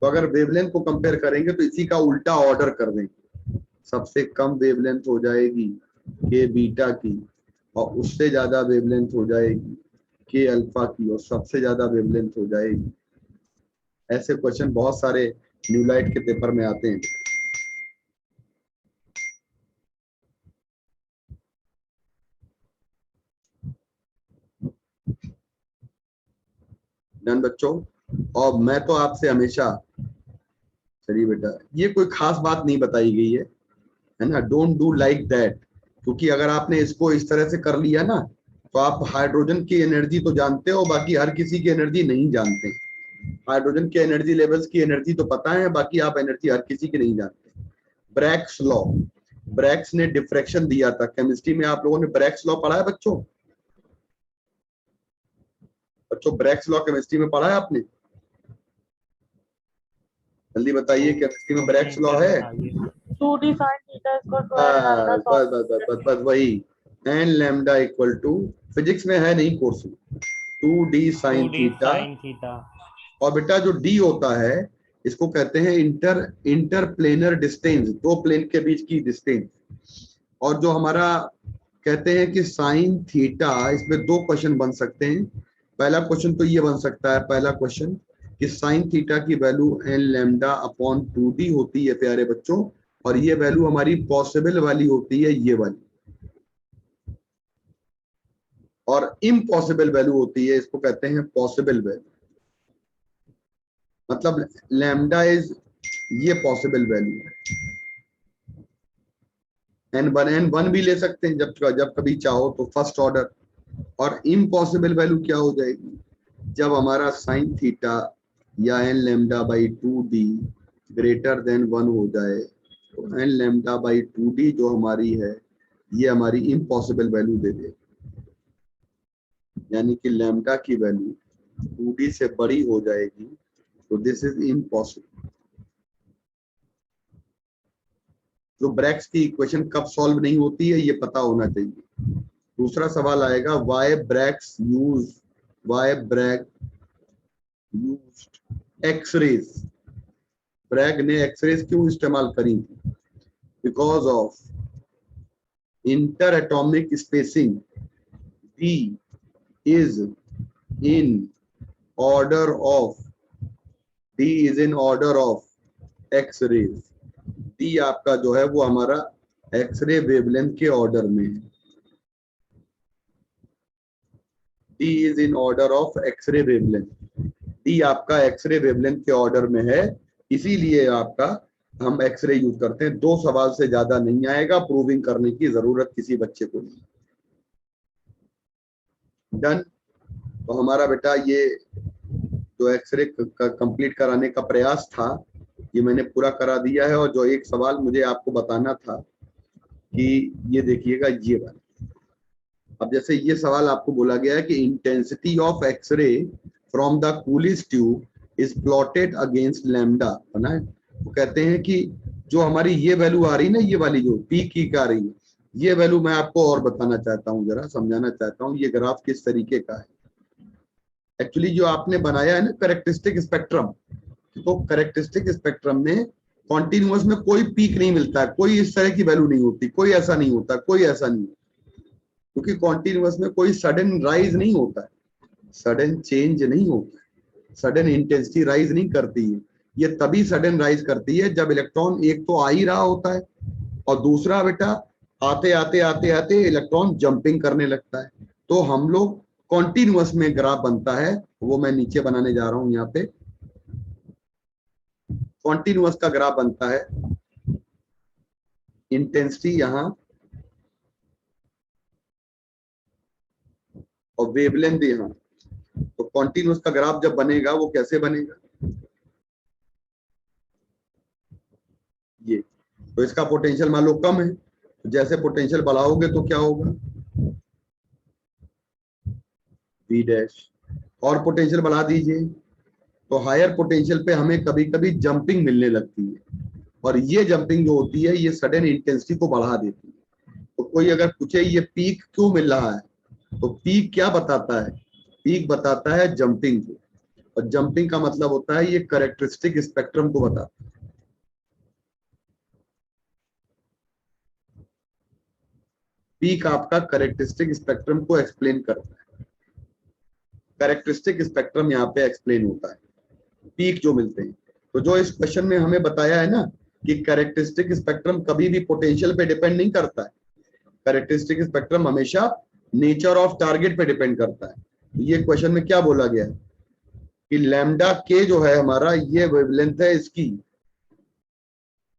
A: तो अगर वेवलेंथ को कंपेयर करेंगे तो इसी का उल्टा ऑर्डर कर देंगे, सबसे कम वेवलेंथ हो जाएगी के बीटा की, और उससे ज्यादा वेवलेंथ हो जाएगी के अल्फा की, और सबसे ज्यादा वेवलेंथ हो जाएगी। ऐसे क्वेश्चन बहुत सारे न्यूलाइट के पेपर में आते हैं। डन बच्चों। और मैं तो आपसे हमेशा, चलिए बेटा, ये कोई खास बात नहीं बताई गई है ना, डोंट डू लाइक दैट, क्योंकि अगर आपने इसको इस तरह से कर लिया ना तो आप हाइड्रोजन की एनर्जी तो जानते हो, बाकी हर किसी की एनर्जी नहीं जानते। हाइड्रोजन के एनर्जी लेवल्स की एनर्जी तो पता है, बाकी आप एनर्जी हर किसी की नहीं जानते। ब्रैक्स लॉ, ब्रैक्स ने डिफ्रैक्शन दिया था केमिस्ट्री में, आप लोगों ने ब्रैक्स लॉ पढ़ा है बच्चों? बच्चों ब्रैक्स लॉ केमिस्ट्री में पढ़ा है आपने? जल्दी बताइए, केमिस्ट्री में ब्रैक्स लॉ है?
B: 2d sin theta = 12 lambda
A: बस बस बस बस बस वही, N lambda equal to, physics में है नहीं कोर्स में, 2d sin थीटा। और बेटा जो d होता है इसको कहते हैं इंटरप्लेनर डिस्टेंस, दो प्लेन के बीच की डिस्टेंस। और जो हमारा कहते हैं कि साइन थीटा, इसमें दो क्वेश्चन बन सकते हैं। पहला क्वेश्चन तो ये बन सकता है, पहला क्वेश्चन कि साइन थीटा की value N lambda upon 2d होती है प्यारे बच्चों, और ये वैल्यू हमारी पॉसिबल वाली होती है, ये वाली, और इम्पॉसिबल वैल्यू होती है, इसको कहते हैं पॉसिबल वैल्यू। मतलब लैम्डा इज, ये पॉसिबल वैल्यू है, n1 भी ले सकते हैं जब कभी चाहो तो फर्स्ट ऑर्डर। और इम्पॉसिबल वैल्यू क्या हो जाएगी, जब हमारा साइन थीटा या N lambda by 2d greater than 1 हो जाए, तो एन लैम्डा बाई 2d जो हमारी है ये हमारी इम्पॉसिबल वैल्यू दे दे, यानी कि लैम्डा की वैल्यू 2d से बड़ी हो जाएगी, तो दिस इज इम्पॉसिबल। जो ब्रैक्स की इक्वेशन कब सॉल्व नहीं होती है ये पता होना चाहिए। दूसरा सवाल आएगा, why Bragg's used X rays, Bragg ने एक्सरेज क्यों इस्तेमाल करी थी? Because of inter atomic spacing, D is in order of, D is in order of X rays. D आपका जो है वो हमारा एक्सरे वेवलेंथ के ऑर्डर में है। D is in order of X ray wavelength, D आपका एक्सरे वेवलेंथ के ऑर्डर में है, इसीलिए आपका हम एक्सरे यूज करते हैं। 2 सवाल से ज्यादा नहीं आएगा, प्रूविंग करने की जरूरत किसी बच्चे को नहीं। डन। तो हमारा बेटा ये जो एक्सरे कंप्लीट कराने का प्रयास था ये मैंने पूरा करा दिया है। और जो एक सवाल मुझे आपको बताना था कि ये देखिएगा ये वाला, अब जैसे ये सवाल आपको बोला गया है कि intensity of X ray from the Coolidge tube is plotted against lambda, है ना। वो कहते हैं कि जो हमारी ये वैल्यू आ रही है ना, ये वाली जो पी की आ रही है, ये वैल्यू मैं आपको और बताना चाहता हूँ, जरा समझाना चाहता हूँ ये ग्राफ किस तरीके का है। एक्चुअली जो आपने बनाया है ना करेक्टरिस्टिक स्पेक्ट्रम, तो करेक्टरिस्टिक स्पेक्ट्रम में कॉन्टिन्यूअस में कोई पीक नहीं मिलता है, कोई इस तरह की वैल्यू नहीं होती, कोई ऐसा नहीं होता, कोई ऐसा नहीं, क्योंकि कॉन्टिन्यूअस में कोई सडन राइज नहीं होता है, सडन चेंज नहीं होता है, सडन इंटेंसिटी राइज नहीं करती है। ये तभी सडन राइज करती है जब इलेक्ट्रॉन एक तो आ ही रहा होता है और दूसरा बेटा आते आते आते आते इलेक्ट्रॉन जंपिंग करने लगता है। तो हम लोग कॉन्टिन्यूअस में ग्राफ बनता है, वो मैं नीचे बनाने जा रहा हूं यहाँ पे। कॉन्टिन्यूअस का ग्राफ बनता है, इंटेंसिटी यहां और वेवलेंथ यहां। तो कॉन्टिन्यूअस का ग्राफ जब बनेगा वो कैसे बनेगा, ये तो इसका पोटेंशियल मान लो कम है, तो जैसे पोटेंशियल बढ़ाओगे तो क्या होगा, V डैश, और पोटेंशियल बढ़ा दीजिए तो हायर पोटेंशियल पे हमें कभी कभी जंपिंग मिलने लगती है, और ये जंपिंग जो होती है ये सडन इंटेंसिटी को बढ़ा देती है। तो कोई अगर पूछे ये पीक क्यों मिल रहा है, तो पीक क्या बताता है, पीक बताता है जंपिंग को, और जंपिंग का मतलब होता है ये कैरेक्टरिस्टिक स्पेक्ट्रम को बताता है। पीक आपका कैरेक्टरिस्टिक स्पेक्ट्रम को एक्सप्लेन करता है, कैरेक्टरिस्टिक स्पेक्ट्रम यहाँ पे एक्सप्लेन होता है, पीक जो मिलते हैं। तो जो इस क्वेश्चन में हमें बताया है ना कि कैरेक्टरिस्टिक स्पेक्ट्रम कभी भी पोटेंशियल पे डिपेंड नहीं करता है, कैरेक्टरिस्टिक स्पेक्ट्रम हमेशा नेचर ऑफ टारगेट पे डिपेंड करता है। तो ये क्वेश्चन में क्या बोला गया है कि लैम्डा के जो है हमारा ये वेवलेंथ है इसकी,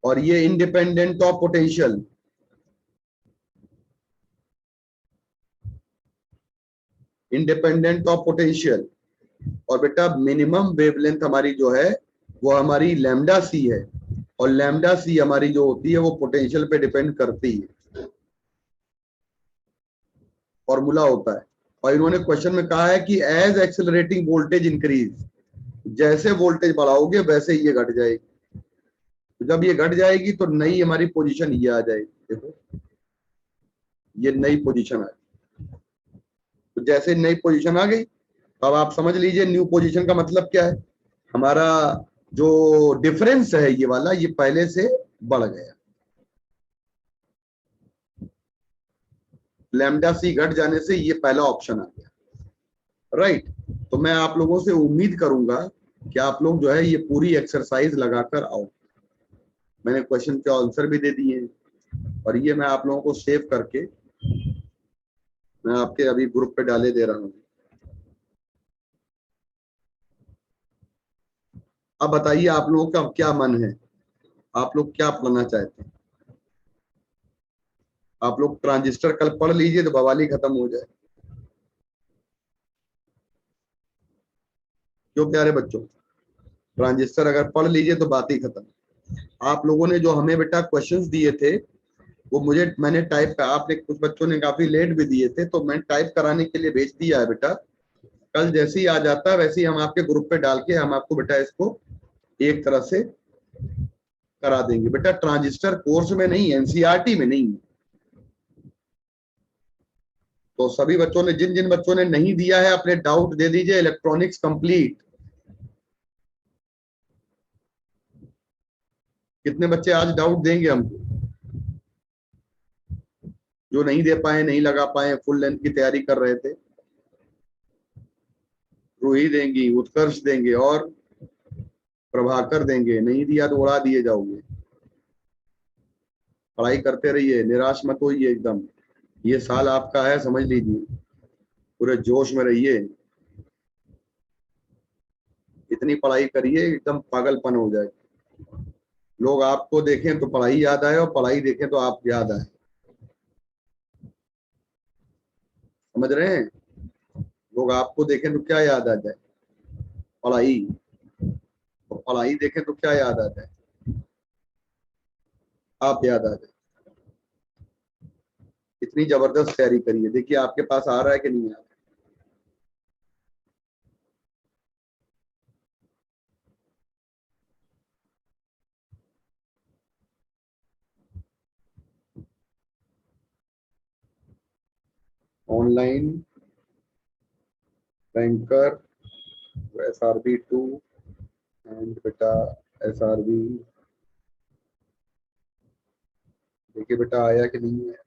A: और ये independent of potential, independent of potential, और बेटा मिनिमम वेवलेंथ हमारी जो है वो हमारी लैम्डा सी है, और लैम्डा सी हमारी जो होती है वो पोटेंशियल पे डिपेंड करती है, फॉर्मूला होता है। और इन्होंने क्वेश्चन में कहा है कि एज एक्सेलरेटिंग वोल्टेज इंक्रीज, जैसे वोल्टेज बढ़ाओगे वैसे ये घट जाएगी, तो जब ये घट जाएगी तो नई हमारी पोजीशन ये आ जाएगी, देखो ये नई पोजीशन आ, तो जैसे नई पोजीशन आ गई तो अब आप समझ लीजिए न्यू पोजीशन का मतलब क्या है, हमारा जो डिफरेंस है ये वाला ये पहले से बढ़ गया, लैम्डा सी घट जाने से ये पहला ऑप्शन आ गया, राइट। तो मैं आप लोगों से उम्मीद करूंगा कि आप लोग जो है ये पूरी एक्सरसाइज लगाकर आओ। मैंने क्वेश्चन के आंसर भी दे दिए हैं और ये मैं आप लोगों को सेव करके मैं आपके अभी ग्रुप पे डाले दे रहा हूं। अब बताइए आप लोगों का क्या मन है, आप लोग क्या पढ़ना चाहते हैं। आप लोग ट्रांजिस्टर कल पढ़ लीजिए तो बवाली खत्म हो जाए, क्यों प्यारे बच्चों, ट्रांजिस्टर अगर पढ़ लीजिए तो बात ही खत्म। आप लोगों ने जो हमें बेटा क्वेश्चंस दिए थे वो मैंने टाइप का, आपने कुछ बच्चों ने काफी लेट भी दिए थे तो मैं टाइप कराने के लिए भेज दिया है बेटा। कल जैसे ही आ जाता है वैसे ही हम आपके ग्रुप पे डाल के हम आपको बेटा इसको एक तरह से करा देंगे बेटा। ट्रांजिस्टर कोर्स में नहीं, एनसीईआरटी में नहीं। तो सभी बच्चों ने, जिन जिन बच्चों ने नहीं दिया है अपने डाउट दे दीजिए, इलेक्ट्रॉनिक्स कंप्लीट कितने बच्चे आज डाउट देंगे हमको, जो नहीं दे पाए, नहीं लगा पाए, फुल लेंथ की तैयारी कर रहे थे? रूही देंगी, उत्कर्ष देंगे और प्रभाकर देंगे। नहीं दिया तो उड़ा दिए जाओगे। पढ़ाई करते रहिए, निराश मत होइए एकदम। ये साल आपका है, समझ लीजिए। पूरे जोश में रहिए, इतनी पढ़ाई करिए एकदम पागलपन हो जाए। लोग आपको देखें तो पढ़ाई याद आए, और पढ़ाई देखें तो आप याद आए। समझ रहे हैं? लोग आपको देखें तो क्या याद आ जाए? पढ़ाई। और पढ़ाई देखें तो क्या याद आ जाए? आप याद आ जाए। इतनी जबरदस्त तैयारी करिए, देखिए आपके पास आ रहा है कि नहीं आ रहा है। ऑनलाइन बैंकर, SRB2 एंड बेटा SRB। देखिए बेटा आया कि नहीं है।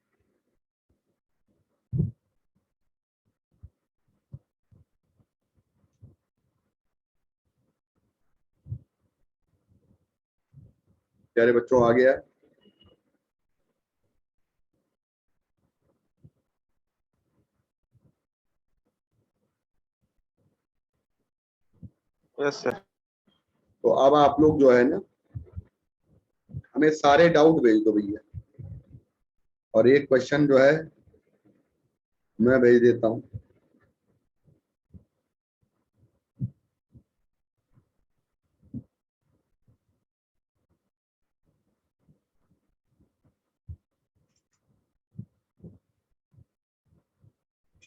A: प्यारे बच्चों आ गया।
C: Yes sir.
A: तो अब आप लोग जो है ना, हमें सारे डाउट भेज दो भैया। और एक क्वेश्चन जो है मैं भेज देता हूँ।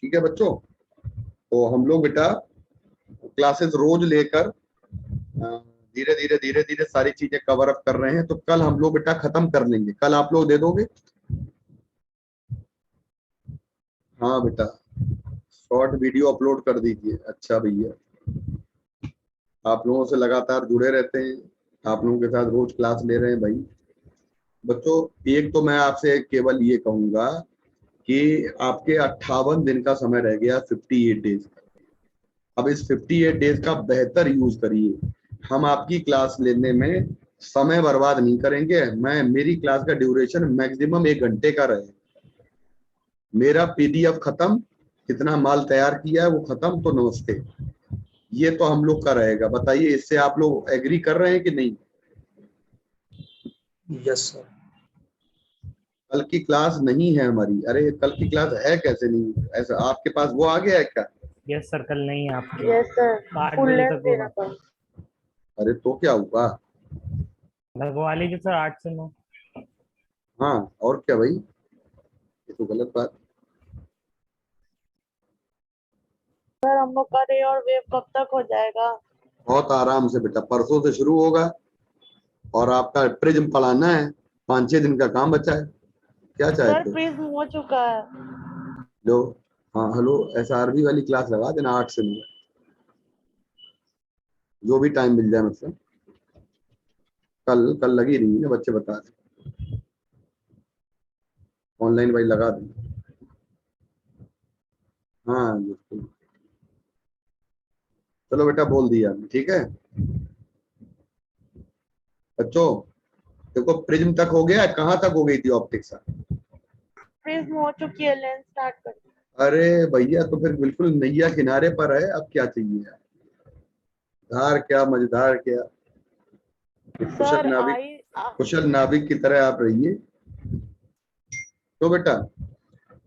A: ठीक है बच्चों, तो हम लोग बेटा क्लासेस रोज लेकर धीरे धीरे धीरे धीरे सारी चीजें कवर अप कर रहे हैं। तो कल हम लोग बेटा खत्म कर लेंगे। कल आप लोग दे दोगे? हाँ बेटा, शॉर्ट वीडियो अपलोड कर दीजिए। अच्छा भैया, आप लोगों से लगातार जुड़े रहते हैं, आप लोगों के साथ रोज क्लास ले रहे हैं भाई। बच्चों एक तो मैं आपसे केवल ये कहूंगा कि आपके 58 दिन का समय रह गया, 58 डेज। अब इस 58 डेज का बेहतर यूज करिए। हम आपकी क्लास लेने में समय बर्बाद नहीं करेंगे। मेरी क्लास का ड्यूरेशन मैक्सिमम 1 घंटे का रहे। मेरा PDF खत्म, कितना माल तैयार किया है वो खत्म, तो नमस्ते। ये तो हम लोग का रहेगा। बताइए, इससे आप लोग एग्री कर रहे हैं कि नहीं?
D: Yes sir.
A: कल की क्लास नहीं है हमारी। अरे कल की क्लास है कैसे नहीं? ऐसा आपके पास वो आ गया है क्या?
D: यस सर, कल नहीं है आपकी।
B: यस सर,
D: 8
B: फुल
D: बजे
B: लेंथ
D: तक
B: देना
D: होगा।
B: था।
A: अरे तो क्या हुआ?
D: लगवा लीजिए सर, 8 से 9।
A: हाँ और क्या भाई, ये तो गलत बात।
B: सर हम लोग का रे और वेव कब तक हो जाएगा?
A: बहुत आराम से बेटा, परसों से शुरू होगा। और आपका प्रिज्म पढ़ाना है, 5-6 दिन का काम बचा है। क्या
B: सर
A: चाहते हो?
B: प्रिज्म हो चुका है।
A: लो, हाँ हेलो, SRB वाली क्लास लगा देना 8 से 9, जो भी टाइम मिल जाए। मतलब कल कल लगी रही है ना, बच्चे बता रहे। ऑनलाइन भाई लगा देना। हाँ बिल्कुल। चलो बेटा बोल दिया, ठीक है बच्चों। देखो प्रिज्म तक हो गया, कहाँ तक हो गई थी ऑप्टिक्स?
B: प्रिज्म हो चुकी है, लेंस स्टार्ट कर।
A: अरे भैया तो फिर बिल्कुल नैया किनारे पर है। अब क्या चाहिए यार? धार क्या मझधार क्या, एक
B: सर आई
A: कुशल नाविक की तरह आप रहिए। तो बेटा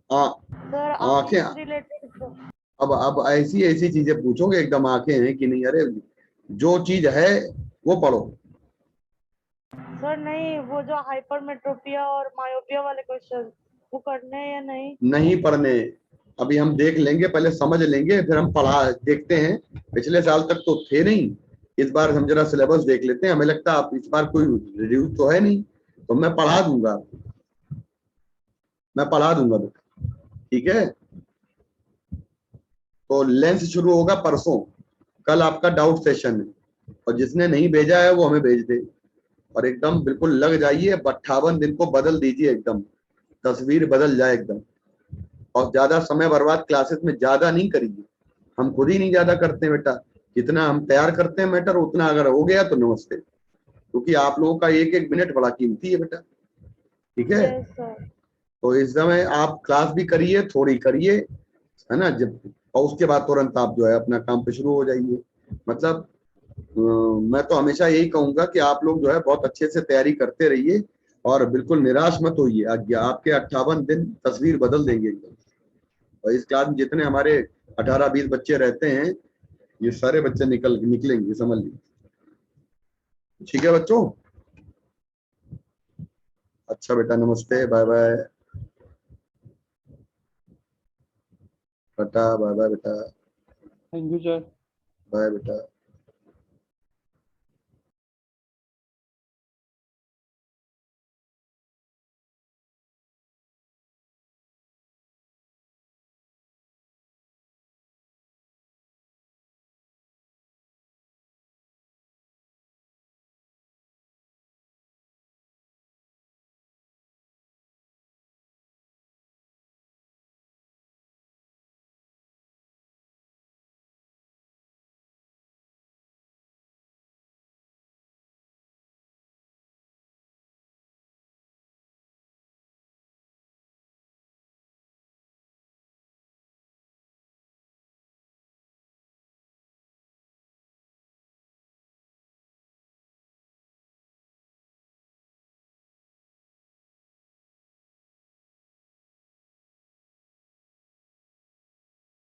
A: आ,
B: सर आई
A: आंखें,
B: रिलेटेड।
A: अब ऐसी ऐसी चीजें पूछोगे एकदम आंखें हैं कि नहीं? अरे जो चीज है वो पढ़ो।
B: सर नहीं, वो जो हाइपरमेट्रोपिया और मायोपिया वाले क्वेश्चन वो करने हैं या नहीं?
A: नहीं पढ़ने, अभी हम देख लेंगे, पहले समझ लेंगे फिर हम पढ़ा देखते हैं। पिछले साल तक तो थे नहीं, इस बार हम जरा सिलेबस देख लेते हैं। हमें लगता है आप इस बार कोई रिव्यू तो है नहीं, तो मैं पढ़ा दूंगा, मैं पढ़ा दूंगा बेटा, ठीक है। तो लेंस शुरू होगा परसों। कल आपका डाउट सेशन है, और जिसने नहीं भेजा है वो हमें भेज दे। और एकदम बिल्कुल लग जाइए, 58 दिन को बदल दीजिए, एकदम तस्वीर बदल जाए एकदम। और ज्यादा समय बर्बाद क्लासेस में ज्यादा नहीं करिए, हम खुद ही नहीं ज्यादा करते हैं बेटा, जितना हम तैयार करते हैं मैटर उतना अगर हो गया तो नमस्ते, क्योंकि आप लोगों का एक एक मिनट बड़ा कीमती है बेटा, ठीक है।
B: Yes sir.
A: तो इस समय आप क्लास भी करिए, थोड़ी करिए, है ना, जब और उसके बाद तुरंत आप जो है अपना काम पे शुरू हो जाइए। मतलब मैं तो हमेशा यही कहूंगा कि आप लोग जो है बहुत अच्छे से तैयारी करते रहिए और बिल्कुल निराश मत होइए, आपके 58 दिन तस्वीर बदल देंगे एकदम। और इस क्लास में जितने हमारे 18-20 बच्चे रहते हैं, ये सारे बच्चे निकलेंगे, समझ लीजिए। ठीक है बच्चों, अच्छा बेटा, नमस्ते, बाय बाय, टाटा, बाय बाय बेटा,
C: थैंक यू सर।
A: बाय बेटा।